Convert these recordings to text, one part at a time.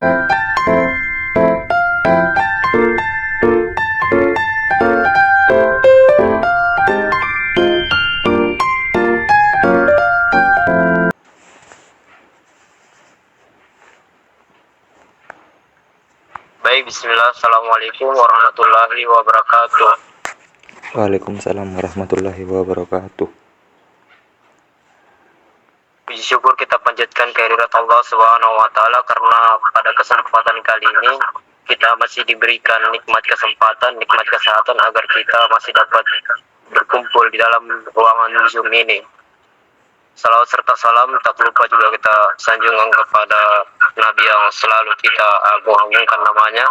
Baik, bismillah. Assalamualaikum warahmatullahi wabarakatuh. Waalaikumsalam warahmatullahi wabarakatuh. Puji syukur kita panjatkan kehadirat Allah Subhanahu wa taala karena pada kesempatan kali ini kita masih diberikan nikmat kesempatan, nikmat kesehatan agar kita masih dapat berkumpul di dalam ruangan Zoom ini. Salawat serta salam tak lupa juga kita sanjungkan kepada Nabi yang selalu kita agung-agungkan namanya,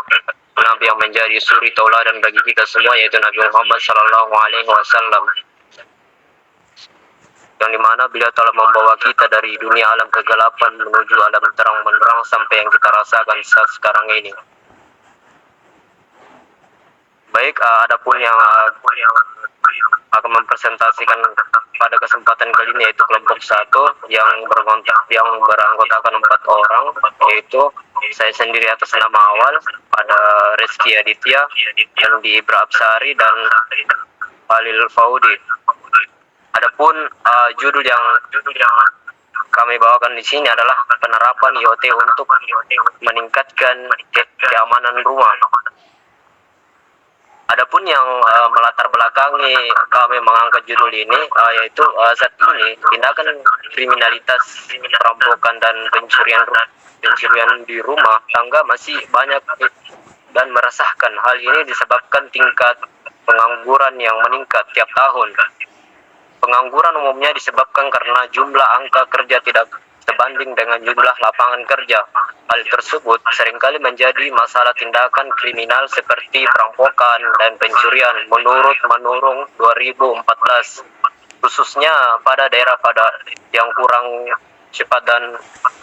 Nabi yang menjadi suri tauladan bagi kita semua, yaitu Nabi Muhammad Sallallahu Alaihi Wasallam, yang dimana beliau telah membawa kita dari dunia alam kegelapan menuju alam terang benderang sampai yang kita rasakan saat sekarang ini. Baik, adapun yang akan mempresentasikan pada kesempatan kali ini yaitu kelompok 1 yang beranggotakan 4 orang, yaitu saya sendiri atas nama awal, ada Rizky Aditya, Andi Brabsari, dan Halil Faudi. Adapun judul yang kami bawakan di sini adalah penerapan IoT untuk meningkatkan keamanan rumah. Adapun yang melatar belakangi kami mengangkat judul ini yaitu saat ini tindakan kriminalitas perampokan dan pencurian di rumah tangga masih banyak dan meresahkan. Hal ini disebabkan tingkat pengangguran yang meningkat tiap tahun. Pengangguran umumnya disebabkan karena jumlah angka kerja tidak sebanding dengan jumlah lapangan kerja. Hal tersebut seringkali menjadi masalah tindakan kriminal seperti perampokan dan pencurian menurut Manurung 2014, khususnya pada daerah yang kurang cepat dan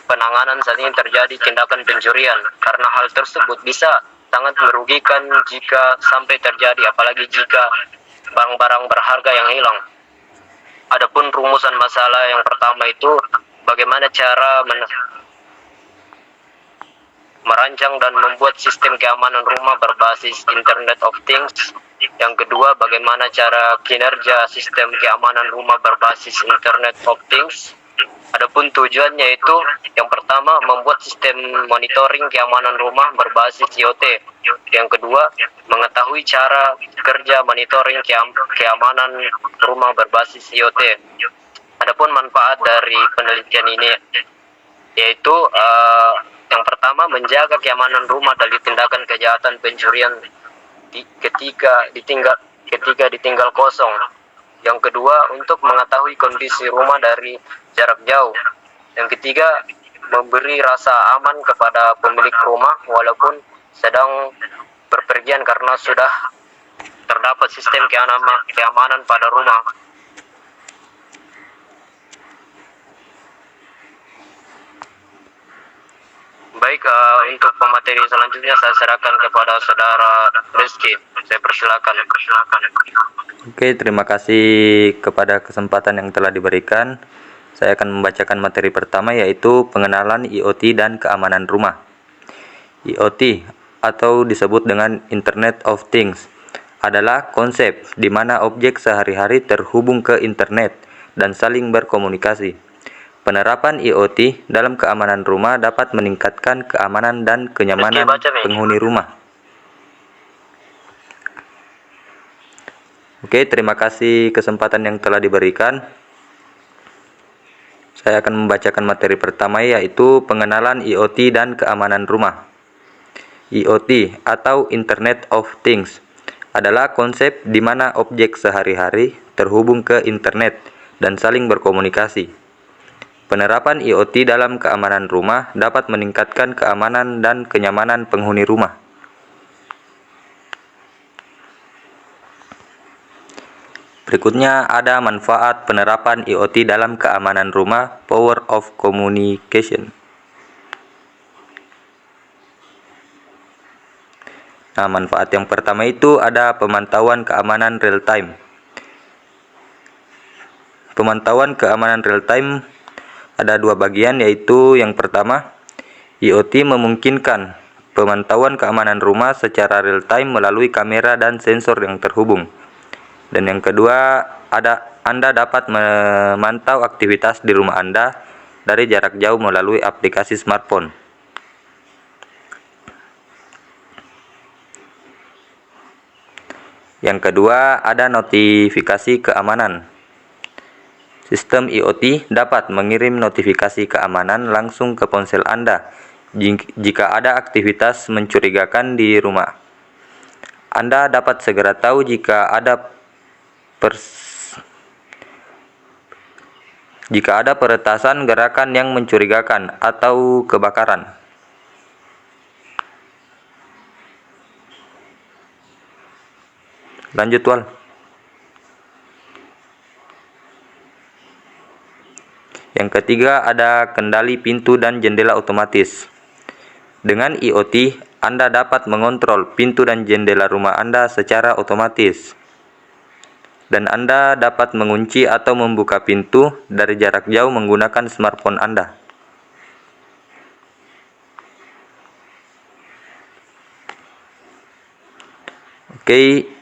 penanganan saat ini terjadi tindakan pencurian. Karena hal tersebut bisa sangat merugikan jika sampai terjadi, apalagi jika barang-barang berharga yang hilang. Adapun rumusan masalah yang pertama itu bagaimana cara merancang dan membuat sistem keamanan rumah berbasis Internet of Things. Yang kedua, bagaimana cara kinerja sistem keamanan rumah berbasis Internet of Things. Adapun tujuannya itu yang pertama membuat sistem monitoring keamanan rumah berbasis IoT. Yang kedua, mengetahui cara kerja monitoring keamanan rumah berbasis IoT. Adapun manfaat dari penelitian ini yaitu yang pertama, menjaga keamanan rumah dari tindakan kejahatan pencurian ketika ditinggal kosong. Yang kedua, untuk mengetahui kondisi rumah dari jarak jauh. Yang ketiga, memberi rasa aman kepada pemilik rumah walaupun sedang berpergian karena sudah terdapat sistem keamanan pada rumah. Baik, untuk pemateri selanjutnya saya serahkan kepada saudara Rizky. Saya persilakan. Oke, terima kasih kepada kesempatan yang telah diberikan. Saya akan membacakan materi pertama, yaitu pengenalan IoT dan keamanan rumah. IoT atau disebut dengan Internet of Things adalah konsep di mana objek sehari-hari terhubung ke internet dan saling berkomunikasi. Penerapan IoT dalam keamanan rumah dapat meningkatkan keamanan dan kenyamanan penghuni rumah. Oke, terima kasih kesempatan yang telah diberikan. Saya akan membacakan materi pertama, yaitu pengenalan IoT dan keamanan rumah. IoT atau Internet of Things adalah konsep di mana objek sehari-hari terhubung ke internet dan saling berkomunikasi. Penerapan IoT dalam keamanan rumah dapat meningkatkan keamanan dan kenyamanan penghuni rumah. Berikutnya ada manfaat penerapan IoT dalam keamanan rumah, power of communication. Nah, manfaat yang pertama itu ada pemantauan keamanan real time. Pemantauan keamanan real time ada dua bagian, yaitu yang pertama, IoT memungkinkan pemantauan keamanan rumah secara real time melalui kamera dan sensor yang terhubung. Dan yang kedua, Anda dapat memantau aktivitas di rumah Anda dari jarak jauh melalui aplikasi smartphone. Yang kedua, ada notifikasi keamanan. Sistem IoT dapat mengirim notifikasi keamanan langsung ke ponsel Anda jika ada aktivitas mencurigakan di rumah. Anda dapat segera tahu jika ada peretasan gerakan yang mencurigakan atau kebakaran. Lanjut, Wal. Yang ketiga, ada kendali pintu dan jendela otomatis. Dengan IoT, Anda dapat mengontrol pintu dan jendela rumah Anda secara otomatis. Dan Anda dapat mengunci atau membuka pintu dari jarak jauh menggunakan smartphone Anda. Oke,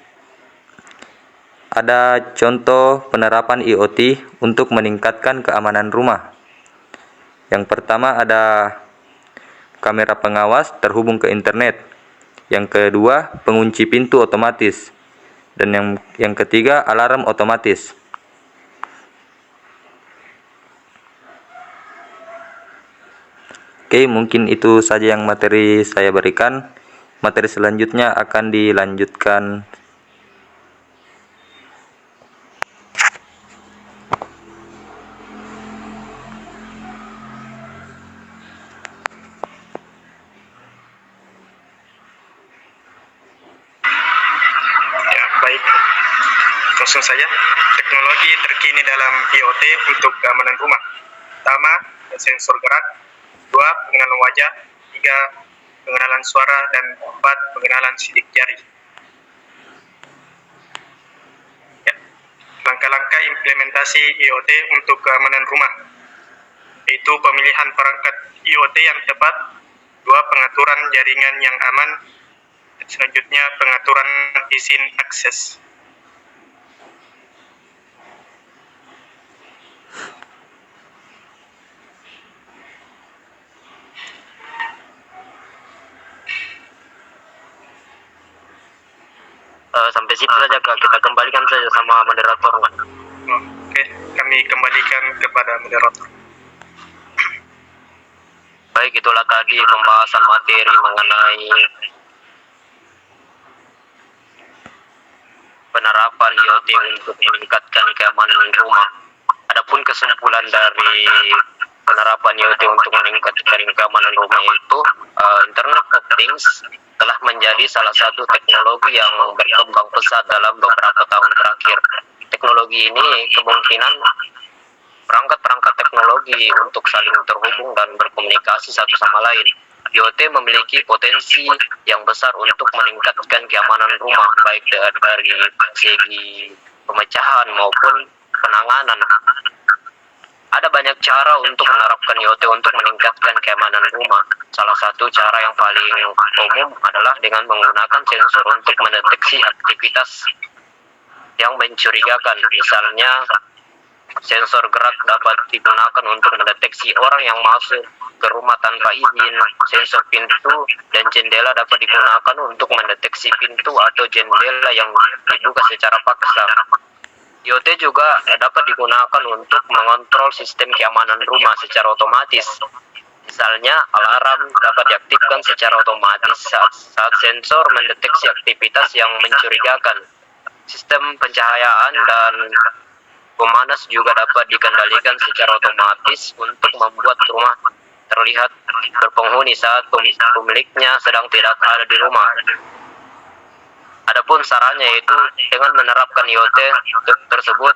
ada contoh penerapan IoT untuk meningkatkan keamanan rumah. Yang pertama ada kamera pengawas terhubung ke internet. Yang kedua, pengunci pintu otomatis. Dan yang ketiga, alarm otomatis. Oke, mungkin itu saja yang materi saya berikan. Materi selanjutnya akan dilanjutkan. Baik, langsung saja. Teknologi terkini dalam IoT untuk keamanan rumah. Pertama, sensor gerak. Dua, pengenalan wajah. Tiga, pengenalan suara. Dan empat, pengenalan sidik jari. Ya. Langkah-langkah implementasi IoT untuk keamanan rumah, yaitu pemilihan perangkat IoT yang tepat. Dua, pengaturan jaringan yang aman. Selanjutnya, pengaturan izin akses. Sampai situ saja, Kak. Kita kembalikan saja sama moderator, Kak. Oke, kami kembalikan kepada moderator. Baik, itulah tadi pembahasan materi mengenai penerapan IoT untuk meningkatkan keamanan rumah. Adapun kesimpulan dari penerapan IoT untuk meningkatkan keamanan rumah itu, Internet of Things telah menjadi salah satu teknologi yang berkembang pesat dalam beberapa tahun terakhir. Teknologi ini kemungkinan perangkat-perangkat teknologi untuk saling terhubung dan berkomunikasi satu sama lain. IoT memiliki potensi yang besar untuk meningkatkan keamanan rumah, baik dari segi pemecahan maupun penanganan. Ada banyak cara untuk menerapkan IoT untuk meningkatkan keamanan rumah. Salah satu cara yang paling umum adalah dengan menggunakan sensor untuk mendeteksi aktivitas yang mencurigakan. Misalnya, sensor gerak dapat digunakan untuk mendeteksi orang yang masuk ke rumah tanpa izin. Sensor pintu dan jendela dapat digunakan untuk mendeteksi pintu atau jendela yang dibuka secara paksa. IoT juga dapat digunakan untuk mengontrol sistem keamanan rumah secara otomatis. Misalnya, alarm dapat diaktifkan secara otomatis saat sensor mendeteksi aktivitas yang mencurigakan. Sistem pencahayaan dan pemanas juga dapat dikendalikan secara otomatis untuk membuat rumah terlihat berpenghuni saat pemiliknya sedang tidak ada di rumah. Adapun sarannya yaitu dengan menerapkan IoT tersebut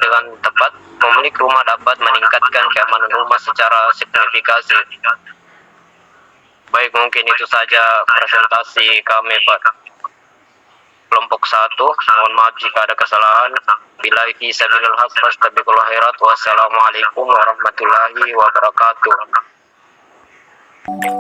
dengan tepat, pemilik rumah dapat meningkatkan keamanan rumah secara signifikan. Baik, mungkin itu saja presentasi kami, Pak. Kelompok 1, mohon maaf jika ada kesalahan. Billahi sabilil haq fastabiqul khairat. Wassalamualaikum warahmatullahi wabarakatuh. Oke.